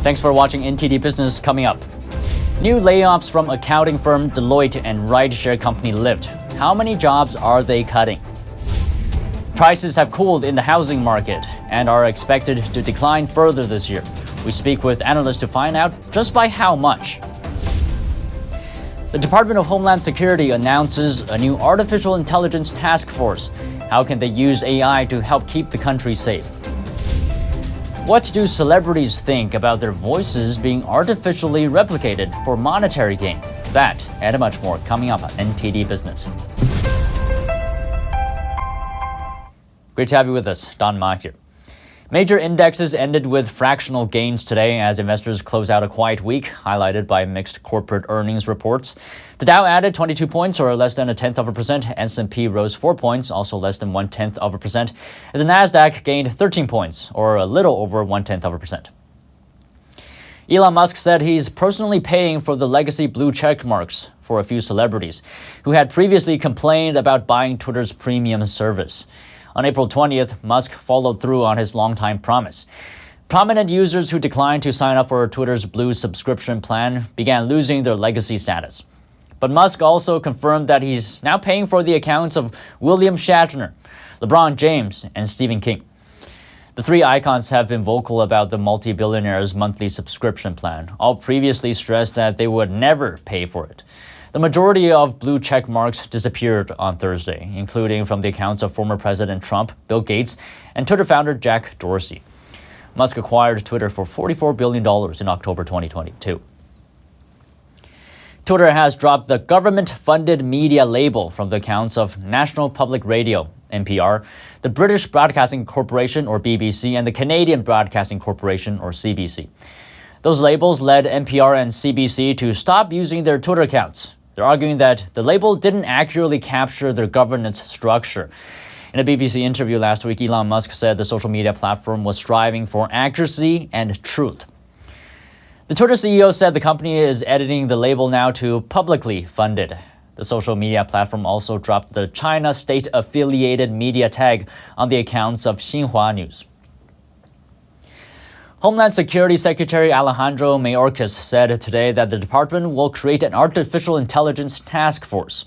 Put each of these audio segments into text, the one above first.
Thanks for watching NTD Business. Coming up. New layoffs from accounting firm Deloitte and rideshare company Lyft. How many jobs are they cutting? Prices have cooled in the housing market and are expected to decline further this year. We speak with analysts to find out just by how much. The Department of Homeland Security announces a new artificial intelligence task force. How can they use AI to help keep the country safe? What do celebrities think about their voices being artificially replicated for monetary gain? That and much more coming up on NTD Business. Great to have you with us. Don Ma here. Major indexes ended with fractional gains today as investors close out a quiet week, highlighted by mixed corporate earnings reports. The Dow added 22 points, or less than 0.1%. S&P rose 4 points, also less than 0.1%. And the Nasdaq gained 13 points, or a little over 0.1%. Elon Musk said he's personally paying for the legacy blue checkmarks for a few celebrities who had previously complained about buying Twitter's premium service. On April 20th, Musk followed through on his longtime promise. Prominent users who declined to sign up for Twitter's Blue subscription plan began losing their legacy status. But Musk also confirmed that he's now paying for the accounts of William Shatner, LeBron James, and Stephen King. The three icons have been vocal about the multi-billionaire's monthly subscription plan, all previously stressed that they would never pay for it. The majority of blue check marks disappeared on Thursday, including from the accounts of former President Trump, Bill Gates, and Twitter founder Jack Dorsey. Musk acquired Twitter for $44 billion in October 2022. Twitter has dropped the government-funded media label from the accounts of National Public Radio, NPR, the British Broadcasting Corporation, or BBC, and the Canadian Broadcasting Corporation, or CBC. Those labels led NPR and CBC to stop using their Twitter accounts. They're arguing that the label didn't accurately capture their governance structure. In a BBC interview last week, Elon Musk said the social media platform was striving for accuracy and truth. The Twitter CEO said the company is editing the label now to publicly funded. The social media platform also dropped the China state-affiliated media tag on the accounts of Xinhua News. Homeland Security Secretary Alejandro Mayorkas said today that the department will create an artificial intelligence task force.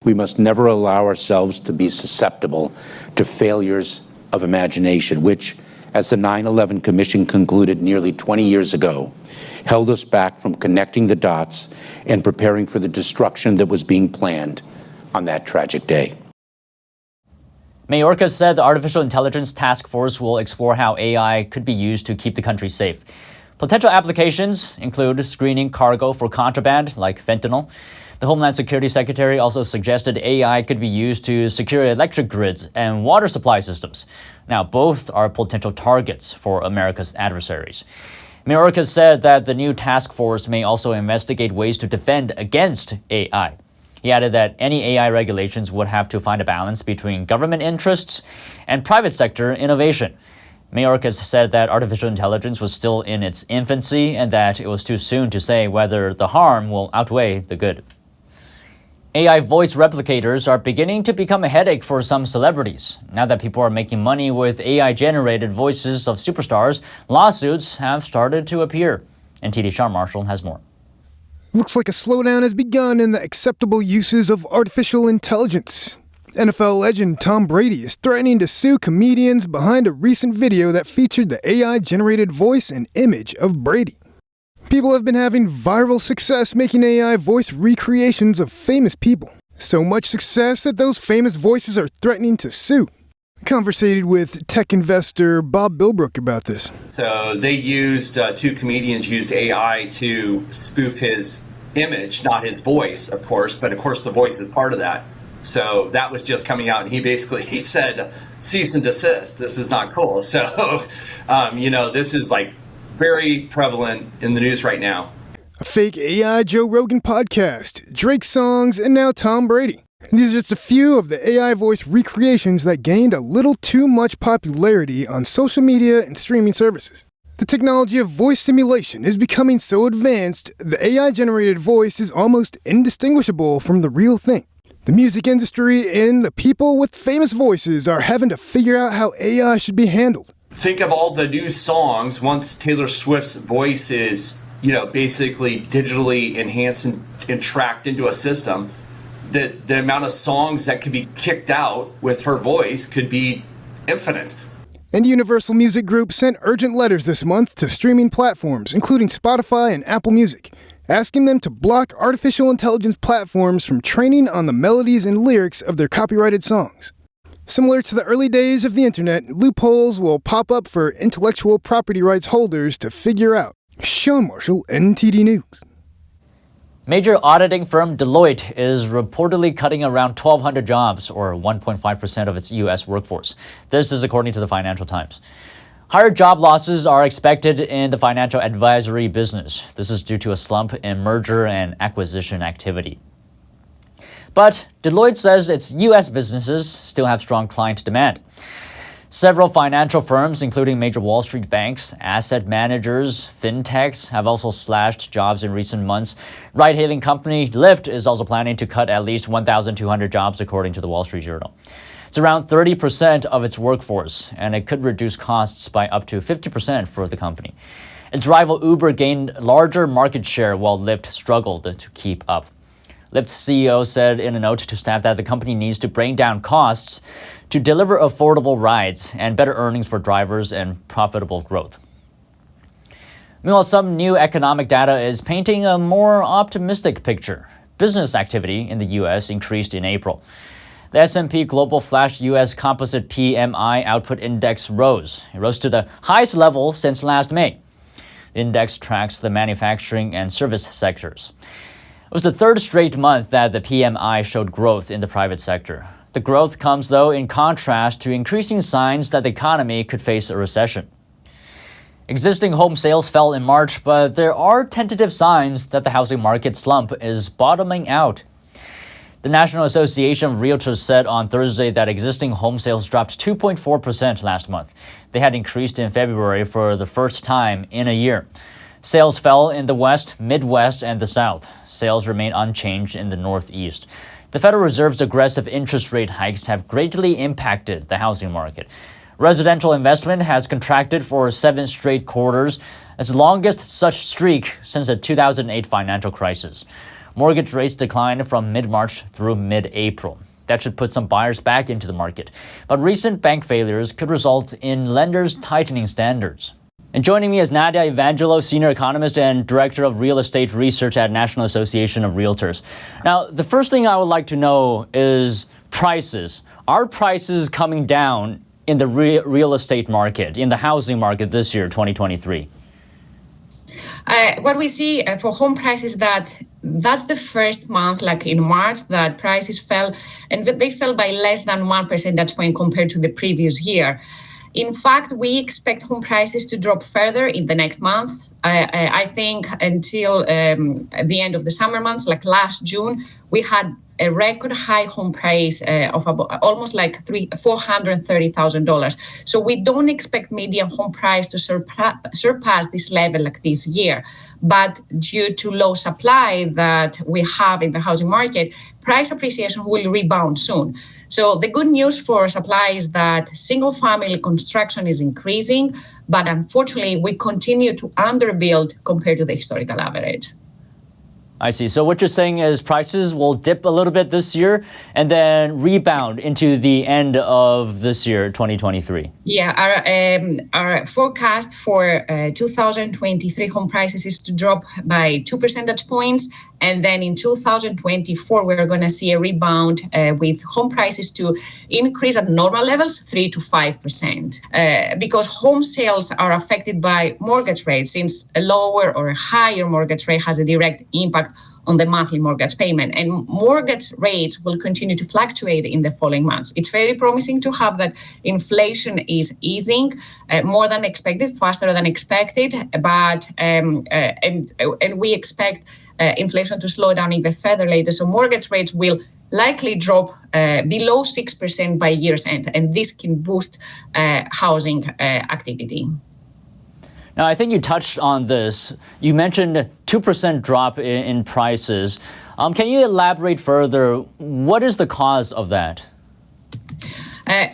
We must never allow ourselves to be susceptible to failures of imagination, which, as the 9/11 Commission concluded nearly 20 years ago, held us back from connecting the dots and preparing for the destruction that was being planned on that tragic day. Mayorkas said the Artificial Intelligence Task Force will explore how AI could be used to keep the country safe. Potential applications include screening cargo for contraband, like fentanyl. The Homeland Security Secretary also suggested AI could be used to secure electric grids and water supply systems. Now, both are potential targets for America's adversaries. Mayorkas said that the new task force may also investigate ways to defend against AI. He added that any AI regulations would have to find a balance between government interests and private sector innovation. Mayorkas said that artificial intelligence was still in its infancy and that it was too soon to say whether the harm will outweigh the good. AI voice replicators are beginning to become a headache for some celebrities. Now that people are making money with AI-generated voices of superstars, lawsuits have started to appear. NTD Sean Marshall has more. Looks like a slowdown has begun in the acceptable uses of artificial intelligence. NFL legend Tom Brady is threatening to sue comedians behind a recent video that featured the AI-generated voice and image of Brady. People have been having viral success making AI voice recreations of famous people. So much success that those famous voices are threatening to sue. I conversated with tech investor Bob Bilbrook about this. So they used, two comedians used AI to spoof his image, not his voice, of course, but of course the voice is part of that. So that was just coming out, and he said, cease and desist, this is not cool. So, this is like very prevalent in the news right now. A fake AI Joe Rogan podcast, Drake songs, and now Tom Brady. These are just a few of the AI voice recreations that gained a little too much popularity on social media and streaming services. The technology of voice simulation is becoming so advanced, the AI-generated voice is almost indistinguishable from the real thing. The music industry and the people with famous voices are having to figure out how AI should be handled. think of all the new songs once Taylor Swift's voice is, basically digitally enhanced and tracked into a system. The amount of songs that could be kicked out with her voice could be infinite. And Universal Music Group sent urgent letters this month to streaming platforms, including Spotify and Apple Music, asking them to block artificial intelligence platforms from training on the melodies and lyrics of their copyrighted songs. Similar to the early days of the internet, loopholes will pop up for intellectual property rights holders to figure out. Sean Marshall, NTD News. Major auditing firm Deloitte is reportedly cutting around 1,200 jobs, or 1.5% of its U.S. workforce. This is according to the Financial Times. Higher job losses are expected in the financial advisory business. This is due to a slump in merger and acquisition activity. But Deloitte says its U.S. businesses still have strong client demand. Several financial firms, including major Wall Street banks, asset managers, fintechs, have also slashed jobs in recent months. Ride-hailing company Lyft is also planning to cut at least 1,200 jobs, according to the Wall Street Journal. It's around 30% of its workforce, and it could reduce costs by up to 50% for the company. Its rival Uber gained larger market share while Lyft struggled to keep up. Lyft's CEO said in a note to staff that the company needs to bring down costs to deliver affordable rides and better earnings for drivers and profitable growth. Meanwhile, some new economic data is painting a more optimistic picture. Business activity in the U.S. increased in April. The S&P Global Flash U.S. Composite PMI Output Index rose. It rose to the highest level since last May. The index tracks the manufacturing and service sectors. It was the third straight month that the PMI showed growth in the private sector. The growth comes, though, in contrast to increasing signs that the economy could face a recession. Existing home sales fell in March, but there are tentative signs that the housing market slump is bottoming out. The National Association of Realtors said on Thursday that existing home sales dropped 2.4% last month. They had increased in February for the first time in a year. Sales fell in the West, Midwest, and the South. Sales remain unchanged in the Northeast. The Federal Reserve's aggressive interest rate hikes have greatly impacted the housing market. Residential investment has contracted for 7 straight quarters, its longest such streak since the 2008 financial crisis. Mortgage rates declined from mid-March through mid-April. That should put some buyers back into the market. But recent bank failures could result in lenders tightening standards. And joining me is Nadia Evangelo, Senior Economist and Director of Real Estate Research at National Association of Realtors. Now, the first thing I would like to know is prices. Are prices coming down in the real estate market, in the housing market this year, 2023? What we see for home prices that's the first month, like in March, that prices fell, and they fell by less than 1 percentage point compared to the previous year. In fact, we expect home prices to drop further in the next month. I think until the end of the summer months, like last June, we had a record high home price of almost like $430,000. So we don't expect median home price to surpass this level like this year. But due to low supply that we have in the housing market, price appreciation will rebound soon. So the good news for supply is that single-family construction is increasing, but unfortunately, we continue to underbuild compared to the historical average. I see. So what you're saying is prices will dip a little bit this year and then rebound into the end of this year, 2023. Yeah, our forecast for 2023 home prices is to drop by 2 percentage points. And then in 2024, we're going to see a rebound with home prices to increase at normal levels, 3 to 5%. Because home sales are affected by mortgage rates, since a lower or a higher mortgage rate has a direct impact on the monthly mortgage payment. And mortgage rates will continue to fluctuate in the following months. It's very promising to have that inflation is easing more than expected, faster than expected, but and we expect inflation to slow down even further later. So mortgage rates will likely drop below 6% by year's end, and this can boost housing activity. Now, I think you touched on this. You mentioned 2% drop in prices. Can you elaborate further? What is the cause of that?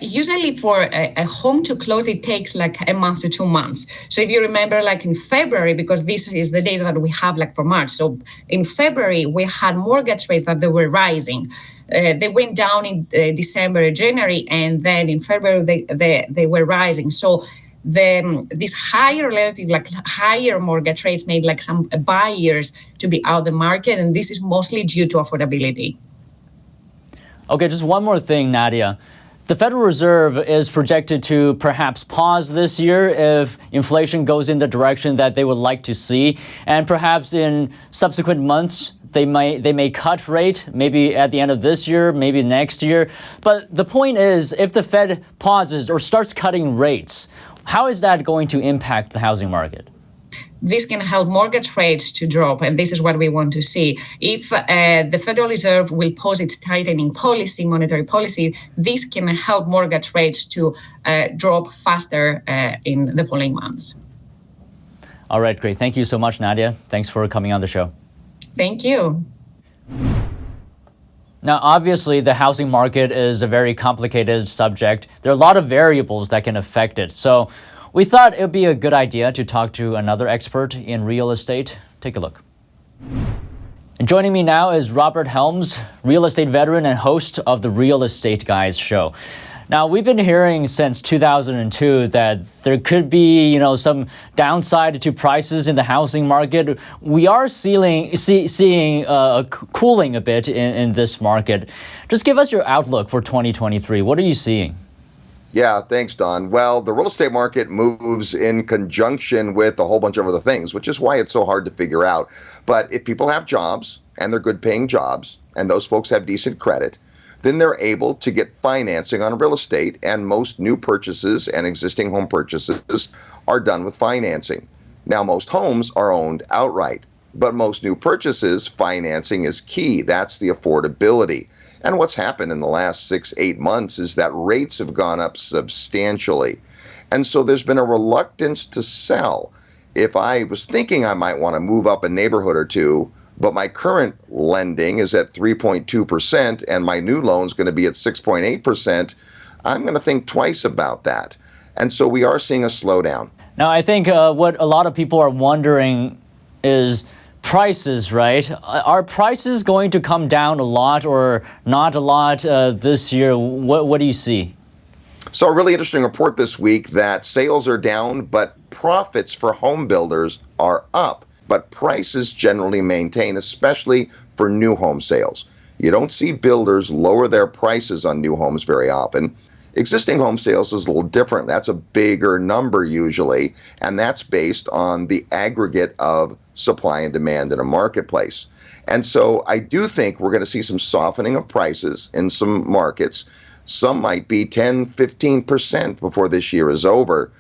Usually for a home to close, it takes like a month to 2 months. So if you remember, like in February, because this is the data that we have like for March. So in February, we had mortgage rates that they were rising. They went down in December, January, and then in February, they were rising. So this higher mortgage rates made like some buyers to be out of the market, and this is mostly due to affordability. Okay, just one more thing, Nadia. The Federal Reserve is projected to perhaps pause this year if inflation goes in the direction that they would like to see, and perhaps in subsequent months they may cut rate, maybe at the end of this year, maybe next year. But the point is, if the Fed pauses or starts cutting rates, how is that going to impact the housing market? This can help mortgage rates to drop, and this is what we want to see. If the Federal Reserve will pause its tightening policy, monetary policy, this can help mortgage rates to drop faster in the following months. All right, great. Thank you so much, Nadia. Thanks for coming on the show. Thank you. Now, obviously, the housing market is a very complicated subject. There are a lot of variables that can affect it. So we thought it would be a good idea to talk to another expert in real estate. Take a look. And joining me now is Robert Helms, real estate veteran and host of the Real Estate Guys show. Now, we've been hearing since 2002 that there could be, some downside to prices in the housing market. We are seeing cooling a bit in this market. Just give us your outlook for 2023. What are you seeing? Yeah, thanks, Don. Well, the real estate market moves in conjunction with a whole bunch of other things, which is why it's so hard to figure out. But if people have jobs, and they're good paying jobs, and those folks have decent credit, then they're able to get financing on real estate, and most new purchases and existing home purchases are done with financing. Now, most homes are owned outright, but most new purchases, financing is key. That's the affordability. And what's happened in the last 6-8 months is that rates have gone up substantially. And so there's been a reluctance to sell. If I was thinking I might want to move up a neighborhood or two, but my current lending is at 3.2% and my new loan is going to be at 6.8%, I'm going to think twice about that. And so we are seeing a slowdown. Now, I think what a lot of people are wondering is prices, right? Are prices going to come down a lot or not a lot this year? What do you see? So a really interesting report this week that sales are down, but profits for home builders are up. But prices generally maintain, especially for new home sales. You don't see builders lower their prices on new homes very often. Existing home sales is a little different. That's a bigger number usually, and that's based on the aggregate of supply and demand in a marketplace. And so I do think we're going to see some softening of prices in some markets. Some might be 10, 15% before this year is over.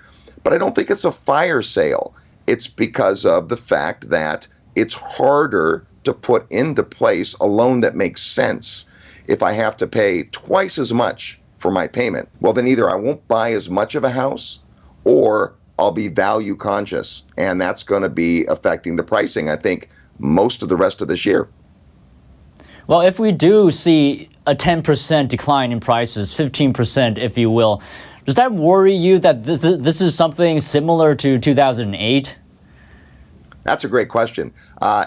But I don't think it's a fire sale. It's because of the fact that it's harder to put into place a loan that makes sense. If I have to pay twice as much for my payment, well, then either I won't buy as much of a house or I'll be value conscious. And that's going to be affecting the pricing, I think, most of the rest of this year. Well, if we do see a 10% decline in prices, 15%, if you will, does that worry you that this is something similar to 2008? That's a great question.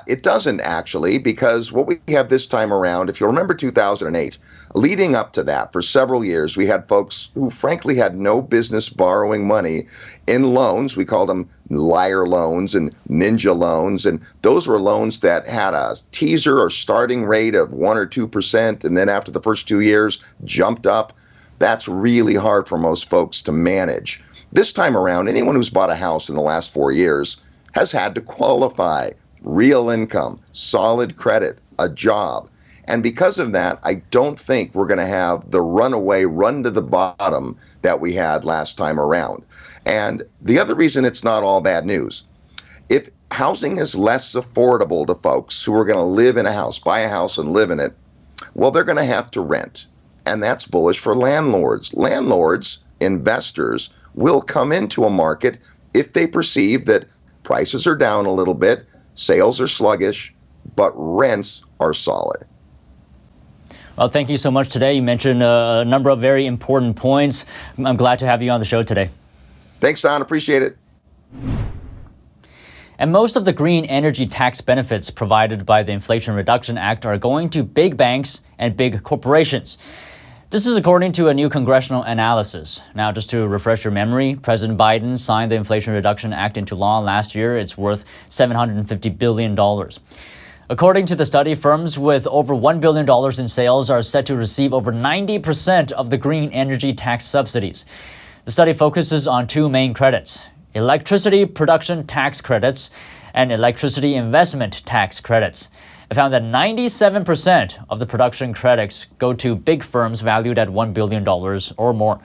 It doesn't actually, because what we have this time around, if you remember 2008, leading up to that, for several years, we had folks who frankly had no business borrowing money in loans. We called them liar loans and ninja loans. And those were loans that had a teaser or starting rate of 1 or 2%. And then after the first 2 years, jumped up. That's really hard for most folks to manage. This time around, anyone who's bought a house in the last 4 years has had to qualify, real income, solid credit, a job. And because of that, I don't think we're going to have the runaway run to the bottom that we had last time around. And the other reason it's not all bad news, if housing is less affordable to folks who are going to live in a house, buy a house and live in it, well, they're going to have to rent. And that's bullish for landlords. Landlords, investors, will come into a market if they perceive that prices are down a little bit, sales are sluggish, but rents are solid. Well, thank you so much today. You mentioned a number of very important points. I'm glad to have you on the show today. Thanks, Don. Appreciate it. And most of the green energy tax benefits provided by the Inflation Reduction Act are going to big banks and big corporations. This is according to a new congressional analysis. Now, just to refresh your memory, President Biden signed the Inflation Reduction Act into law last year. It's worth $750 billion. According to the study, firms with over $1 billion in sales are set to receive over 90% of the green energy tax subsidies. The study focuses on two main credits: electricity production tax credits and electricity investment tax credits. It found that 97% of the production credits go to big firms valued at $1 billion or more,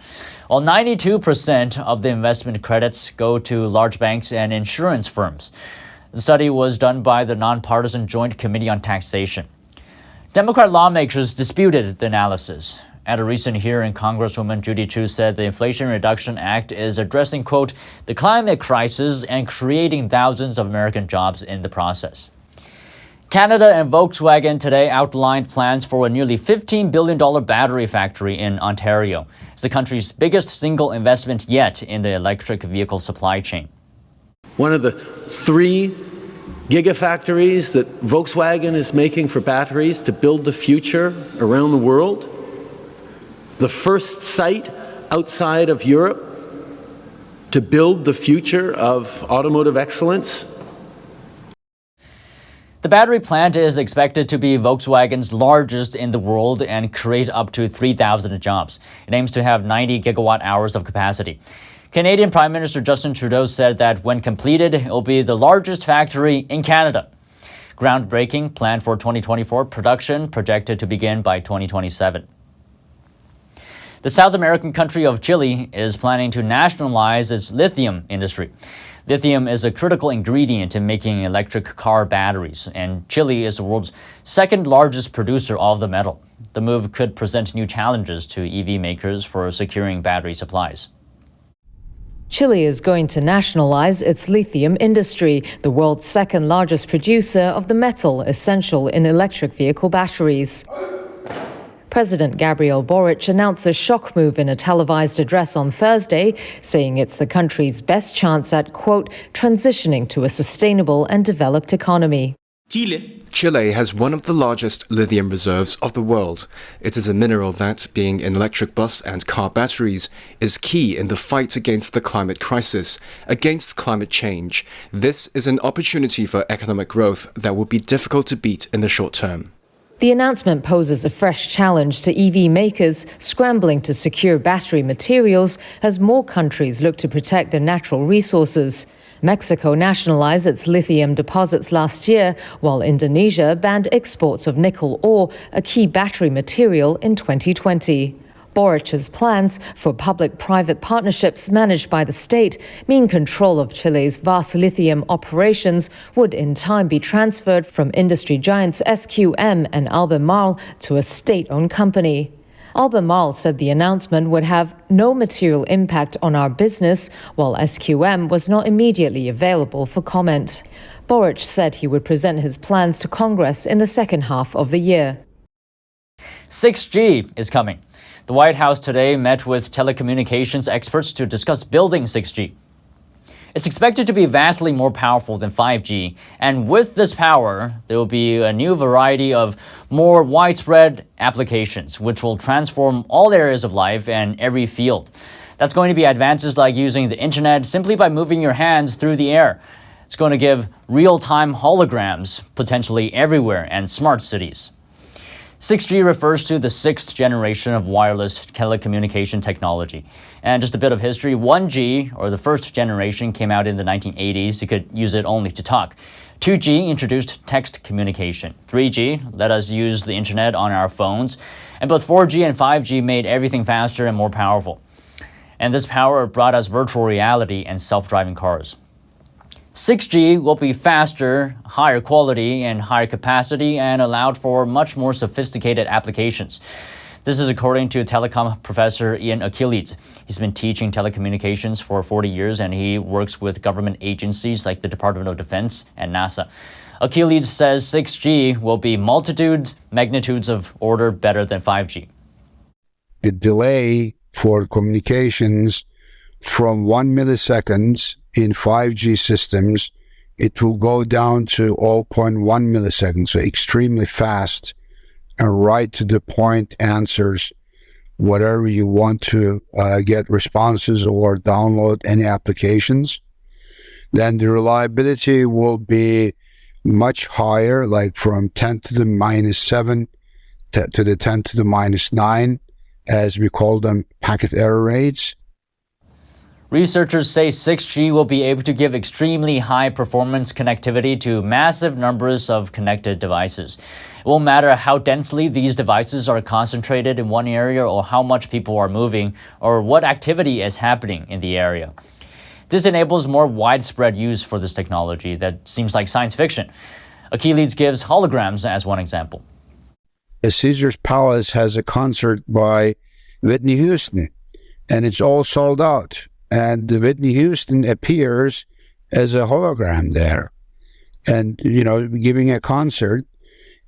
while 92% of the investment credits go to large banks and insurance firms. The study was done by the Nonpartisan Joint Committee on Taxation. Democrat lawmakers disputed the analysis. At a recent hearing, Congresswoman Judy Chu said the Inflation Reduction Act is addressing, quote, the climate crisis and creating thousands of American jobs in the process. Canada and Volkswagen today outlined plans for a nearly $15 billion battery factory in Ontario. It's the country's biggest single investment yet in the electric vehicle supply chain. One of the 3 gigafactories that Volkswagen is making for batteries to build the future around the world. The first site outside of Europe to build the future of automotive excellence. The battery plant is expected to be Volkswagen's largest in the world and create up to 3,000 jobs. It aims to have 90 gigawatt hours of capacity. Canadian Prime Minister Justin Trudeau said that when completed, it will be the largest factory in Canada. Groundbreaking planned for 2024, production projected to begin by 2027. The South American country of Chile is planning to nationalize its lithium industry. Lithium is a critical ingredient in making electric car batteries, and Chile is the world's second largest producer of the metal. The move could present new challenges to EV makers for securing battery supplies. Chile is going to nationalize its lithium industry, the world's second largest producer of the metal essential in electric vehicle batteries. President Gabriel Boric announced a shock move in a televised address on Thursday, saying it's the country's best chance at, quote, transitioning to a sustainable and developed economy. Chile has one of the largest lithium reserves of the world. It is a mineral that, being in electric bus and car batteries, is key in the fight against the climate crisis, against climate change. This is an opportunity for economic growth that will be difficult to beat in the short term. The announcement poses a fresh challenge to EV makers scrambling to secure battery materials as more countries look to protect their natural resources. Mexico nationalized its lithium deposits last year, while Indonesia banned exports of nickel ore, a key battery material, in 2020. Boric's plans for public-private partnerships managed by the state mean control of Chile's vast lithium operations would in time be transferred from industry giants SQM and Albemarle to a state-owned company. Albemarle said the announcement would have no material impact on our business, while SQM was not immediately available for comment. Boric said he would present his plans to Congress in the second half of the year. 6G is coming. The White House today met with telecommunications experts to discuss building 6G. It's expected to be vastly more powerful than 5G, and with this power, there will be a new variety of more widespread applications, which will transform all areas of life and every field. That's going to be advances like using the internet simply by moving your hands through the air. It's going to give real-time holograms potentially everywhere and smart cities. 6G refers to the 6th generation of wireless telecommunication technology. And just a bit of history, 1G, or the first generation, came out in the 1980s. You could use it only to talk. 2G introduced text communication. 3G let us use the internet on our phones. And both 4G and 5G made everything faster and more powerful. And this power brought us virtual reality and self-driving cars. 6G will be faster, higher quality, and higher capacity, and allowed for much more sophisticated applications. This is according to Telecom professor Ian Achilles. He's been teaching telecommunications for 40 years, and he works with government agencies like the Department of Defense and NASA. Achilles says 6G will be magnitudes of order better than 5G. The delay for communications from 1 millisecond in 5G systems, it will go down to 0.1 milliseconds, so extremely fast and right to the point answers whatever you want to get responses or download any applications. Then the reliability will be much higher, like from 10 to the minus 7 to the 10 to the minus 9, as we call them, packet error rates. Researchers say 6G will be able to give extremely high performance connectivity to massive numbers of connected devices. It won't matter how densely these devices are concentrated in one area or how much people are moving or what activity is happening in the area. This enables more widespread use for this technology that seems like science fiction. Achilles gives holograms as one example. Caesar's Palace has a concert by Whitney Houston, and it's all sold out. And Whitney Houston appears as a hologram there, and giving a concert,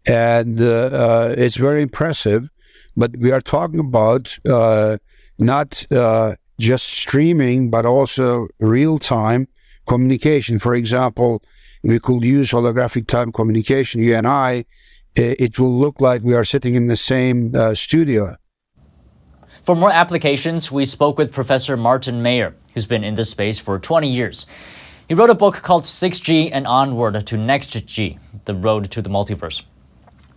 and it's very impressive. But we are talking about not just streaming, but also real-time communication. For example, we could use holographic time communication, you and I. It will look like we are sitting in the same studio. For more applications, we spoke with Professor Martin Mayer, who's been in this space for 20 years. He wrote a book called 6G and Onward to Next G, The Road to the Multiverse.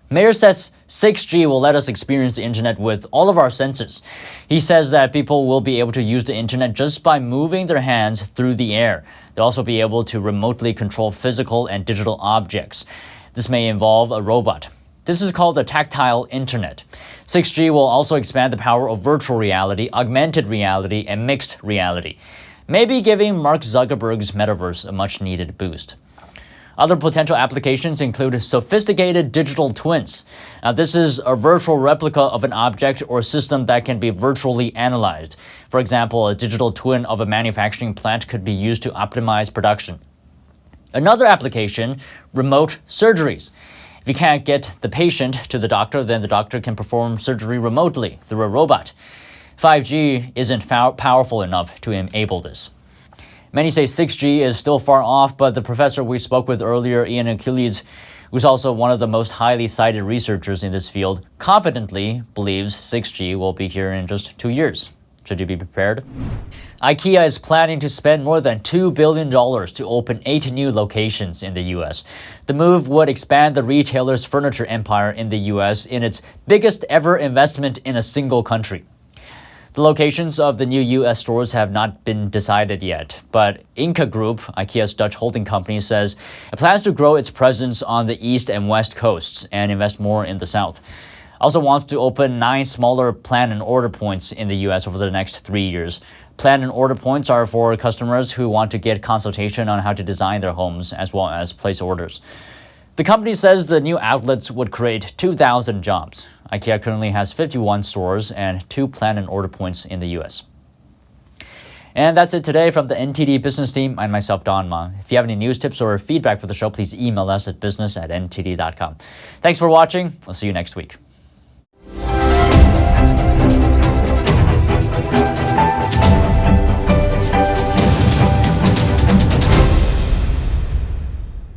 Mayer says 6G will let us experience the internet with all of our senses. He says that people will be able to use the internet just by moving their hands through the air. They'll also be able to remotely control physical and digital objects. This may involve a robot. This is called the tactile internet. 6G will also expand the power of virtual reality, augmented reality, and mixed reality, maybe giving Mark Zuckerberg's metaverse a much-needed boost. Other potential applications include sophisticated digital twins. Now, this is a virtual replica of an object or system that can be virtually analyzed. For example, a digital twin of a manufacturing plant could be used to optimize production. Another application, remote surgeries. If you can't get the patient to the doctor, then the doctor can perform surgery remotely through a robot. 5G isn't powerful enough to enable this. Many say 6G is still far off, but the professor we spoke with earlier, Ian Achilles, who's also one of the most highly cited researchers in this field, confidently believes 6G will be here in just 2 years. Should you be prepared? Ikea is planning to spend more than $2 billion to open 8 new locations in the U.S. The move would expand the retailer's furniture empire in the U.S. in its biggest ever investment in a single country. The locations of the new U.S. stores have not been decided yet, but Inca Group, Ikea's Dutch holding company, says it plans to grow its presence on the east and west coasts and invest more in the south. Also wants to open 9 smaller plan and order points in the U.S. over the next 3 years. Plan and order points are for customers who want to get consultation on how to design their homes as well as place orders. The company says the new outlets would create 2,000 jobs. Ikea currently has 51 stores and 2 plan and order points in the U.S. And that's it today from the NTD Business team and myself, Don Ma. If you have any news, tips, or feedback for the show, please email us at business@ntd.com. Thanks for watching. We'll see you next week.